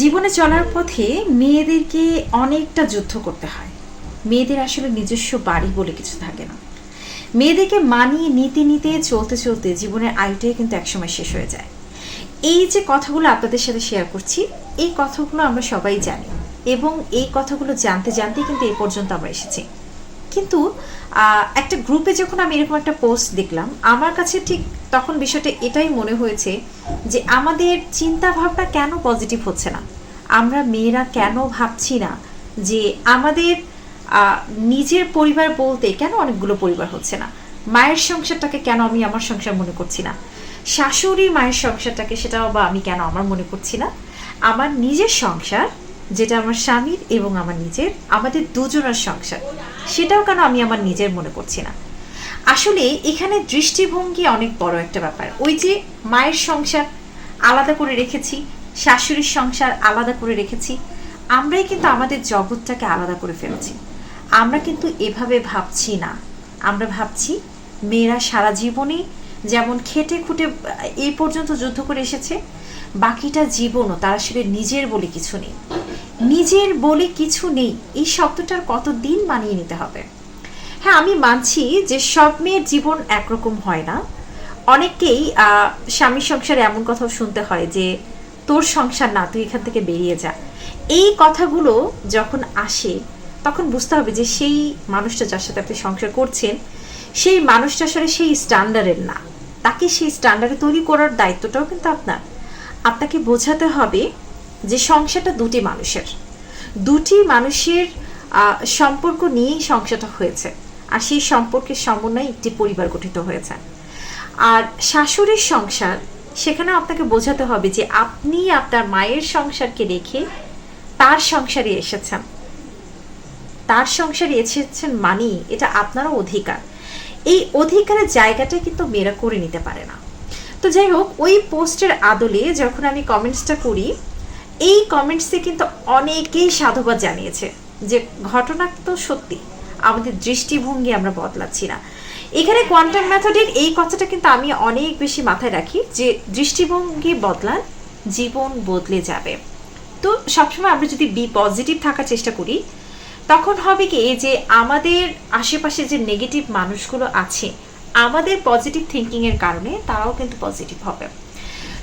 জীবনে চলার পথে মেয়েদেরকে অনেকটা যুদ্ধ করতে হয়। মেয়েদের আসলে নিজস্ব বাড়ি বলে কিছু থাকে না। মেয়েদেরকে মানিয়ে নিতে নিতে চলতে চলতে জীবনের আয়ুটাই কিন্তু একসময় শেষ হয়ে যায়। এই যে কথাগুলো আপনাদের সাথে শেয়ার করছি, এই কথাগুলো আমরা সবাই জানি এবং এই কথাগুলো জানতে জানতেই কিন্তু এই পর্যন্ত আমরা এসেছি। কিন্তু একটা গ্রুপে যখন আমি এরকম একটা পোস্ট দেখলাম, আমার কাছে ঠিক তখন বিষয়টা এটাই মনে হয়েছে যে আমাদের চিন্তা ভাবনা কেন পজিটিভ হচ্ছে না। আমরা মেয়েরা কেন ভাবছি না যে আমাদের নিজের পরিবার বলতে কেন অনেকগুলো পরিবার হচ্ছে না। মায়ের সংসারটাকে কেন আমি আমার সংসার মনে করছি না, শাশুড়ি মায়ের সংসারটাকে সেটাও বা আমি কেন আমার মনে করছি না। আমার নিজের সংসার, যেটা আমার স্বামীর এবং আমার নিজের, আমাদের দুজনের সংসার, সেটাও কেন আমি আমার নিজের মনে করছি না। আসলে এখানে দৃষ্টিভঙ্গি অনেক বড় একটা ব্যাপার। ওই যে মায়ের সংসার আলাদা করে রেখেছি, শাশুড়ির সংসার আলাদা করে রেখেছি, আমরাই কিন্তু আমাদের জগৎটাকে আলাদা করে ফেলেছি। আমরা কিন্তু এভাবে ভাবছি না। আমরা ভাবছি মেয়েরা সারা জীবনে যেমন খেটে খুঁটে এই পর্যন্ত যুদ্ধ করে এসেছে, বাকিটা জীবনও তার আসলে নিজের বলে কিছু নেই। নিজের বলে কিছু নেই, এই শব্দটার কতদিন মানিয়ে নিতে হবে। হ্যাঁ, আমি মানছি যে সব মেয়ের জীবন একরকম হয় না। অনেককেই স্বামীর সংসারে এমন কথাও শুনতে হয় যে তোর সংসার না, তুই এখান থেকে বেরিয়ে যা। এই কথাগুলো যখন আসে তখন বুঝতে হবে যে সেই মানুষটা যার সাথে আপনি সংসার করছেন, সেই মানুষটা আসলে সেই স্ট্যান্ডার্ডের না। তাকে সেই স্ট্যান্ডার্ডে তৈরি করার দায়িত্বটাও কিন্তু আপনার। আপনাকে বোঝাতে হবে যে সংসারটা দুটি মানুষের সম্পর্ক নিয়েই সংসারটা হয়েছে, আর সেই সম্পর্কের সমন্বয়ে একটি পরিবার গঠিত হয়েছে। আর শাশুড়ির সংসার, সেখানে আপনাকে বোঝাতে হবে যে আপনি আপনার মায়ের সংসারকে রেখে তার সংসারে এসেছেন। তার সংসারে এসেছেন মানে এটা আপনারও অধিকার। এই অধিকারের জায়গাটা কিন্তু মেয়েরা করে নিতে পারে না। তো যাই হোক, ওই পোস্টের আদলে যখন আমি কমেন্টসটা করি, এই কমেন্টসে কিন্তু অনেকেই সাধুবাদ জানিয়েছে যে ঘটনা তো সত্যি, আমাদের দৃষ্টিভঙ্গি আমরা বদলাচ্ছি না। এখানে কোয়ান্টাম মেথডের এই কথাটা কিন্তু আমি অনেক বেশি মাথায় রাখি যে দৃষ্টিভঙ্গি বদলান, জীবন বদলে যাবে। তো সবসময় আমরা যদি পজিটিভ থাকার চেষ্টা করি, তখন হবে কি যে আমাদের আশেপাশে যে নেগেটিভ মানুষগুলো আছে, আমাদের পজিটিভ থিঙ্কিংয়ের কারণে তারাও কিন্তু পজিটিভ হবে।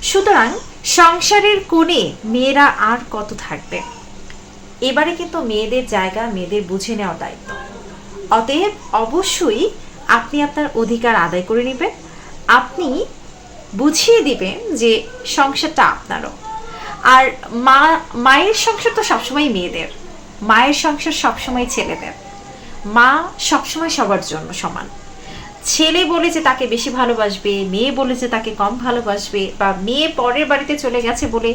সুতরাং সংসারের কোণে মেয়েরা আর কত থাকবে? এবারে কিন্তু মেয়েদের জায়গা মেয়েদের বুঝে নেওয়ার দায়িত্ব। অতএব অবশ্যই আপনি আপনার অধিকার আদায় করে নেবেন। আপনি বুঝিয়ে দিবেন যে সংসারটা আপনারও। আর মায়ের সংসার তো সবসময় মেয়েদের, মায়ের সংসার সবসময় ছেলেদের। মা সবসময় সবার জন্য সমান। ছেলে বলে যে তাকে বেশি ভালোবাসবে, মেয়ে বলে যে তাকে কম ভালোবাসবে, বা মেয়ে পরের বাড়িতে চলে গেছে বলে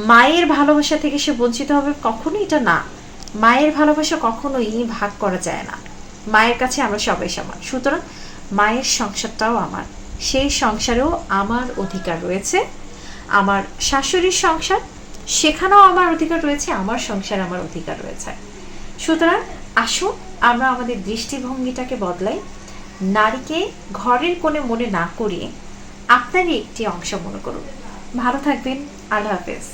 মায়ের ভালোবাসা থেকে সে বঞ্চিত হবে, কখনোই এটা না। মায়ের ভালোবাসা কখনোই ভাগ করা যায় না। মায়ের কাছে আমরা সবাই সমান। সুতরাং মায়ের সংসারটাও আমার, সেই সংসারেও আমার অধিকার রয়েছে। আমার শাশুড়ির সংসার, সেখানেও আমার অধিকার রয়েছে, আমার সংসার আমার অধিকার রয়েছে। সুতরাং আসুন আমরা আমাদের দৃষ্টিভঙ্গিটাকে বদলাই। নারীকে ঘরের কোণে মনে না করিয়ে আপনারই একটি অংশ মনে করুন। ভালো থাকবেন। আল্লাহ হাফেজ।